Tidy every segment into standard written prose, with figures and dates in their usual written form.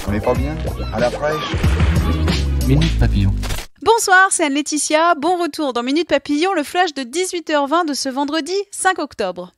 On n'est pas bien? À la fraîche? Minute Papillon. Bonsoir, c'est Anne-Laetitia. Bon retour dans Minute Papillon, le flash de 18h20 de ce vendredi 5 octobre.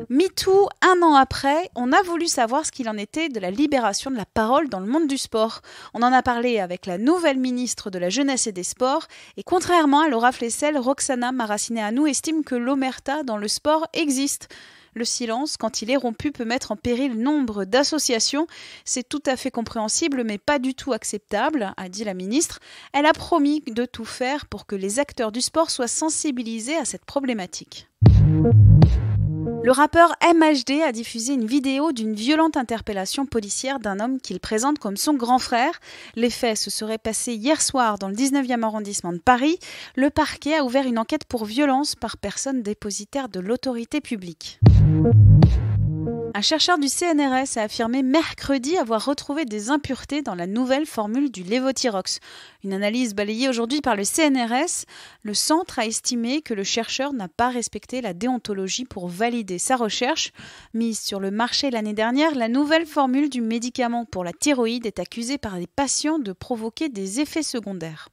MeToo, un an après, on a voulu savoir ce qu'il en était de la libération de la parole dans le monde du sport. On en a parlé avec la nouvelle ministre de la Jeunesse et des Sports, et contrairement à Laura Flessel, Roxana Maracineanu estime que l'omerta dans le sport existe. Le silence, quand il est rompu, peut mettre en péril nombre d'associations. C'est tout à fait compréhensible, mais pas du tout acceptable, a dit la ministre. Elle a promis de tout faire pour que les acteurs du sport soient sensibilisés à cette problématique. Le rappeur MHD a diffusé une vidéo d'une violente interpellation policière d'un homme qu'il présente comme son grand frère. Les faits se seraient passés hier soir dans le 19e arrondissement de Paris. Le parquet a ouvert une enquête pour violence par personne dépositaire de l'autorité publique. Un chercheur du CNRS a affirmé mercredi avoir retrouvé des impuretés dans la nouvelle formule du Levothyrox. Une analyse balayée aujourd'hui par le CNRS, le centre a estimé que le chercheur n'a pas respecté la déontologie pour valider sa recherche. Mise sur le marché l'année dernière, la nouvelle formule du médicament pour la thyroïde est accusée par les patients de provoquer des effets secondaires.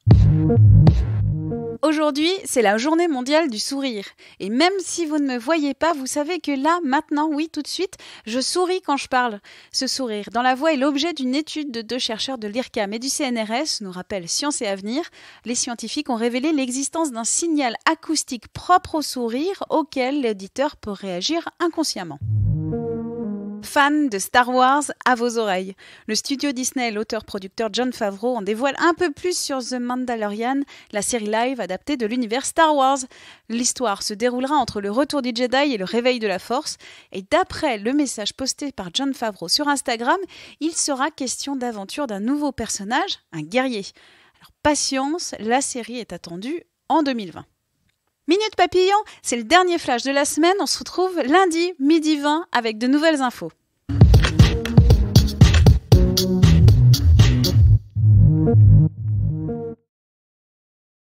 Aujourd'hui, c'est la journée mondiale du sourire. Et même si vous ne me voyez pas, vous savez que là, maintenant, oui, tout de suite, je souris quand je parle. Ce sourire dans la voix est l'objet d'une étude de 2 chercheurs de l'IRCAM et du CNRS, nous rappelle Science et Avenir. Les scientifiques ont révélé l'existence d'un signal acoustique propre au sourire auquel l'auditeur peut réagir inconsciemment. Fan de Star Wars, à vos oreilles. Le studio Disney et l'auteur-producteur Jon Favreau en dévoilent un peu plus sur The Mandalorian, la série live adaptée de l'univers Star Wars. L'histoire se déroulera entre le retour du Jedi et le réveil de la Force. Et d'après le message posté par Jon Favreau sur Instagram, il sera question d'aventure d'un nouveau personnage, un guerrier. Alors patience, la série est attendue en 2020. Minute Papillon, c'est le dernier flash de la semaine. On se retrouve lundi, midi 20, avec de nouvelles infos.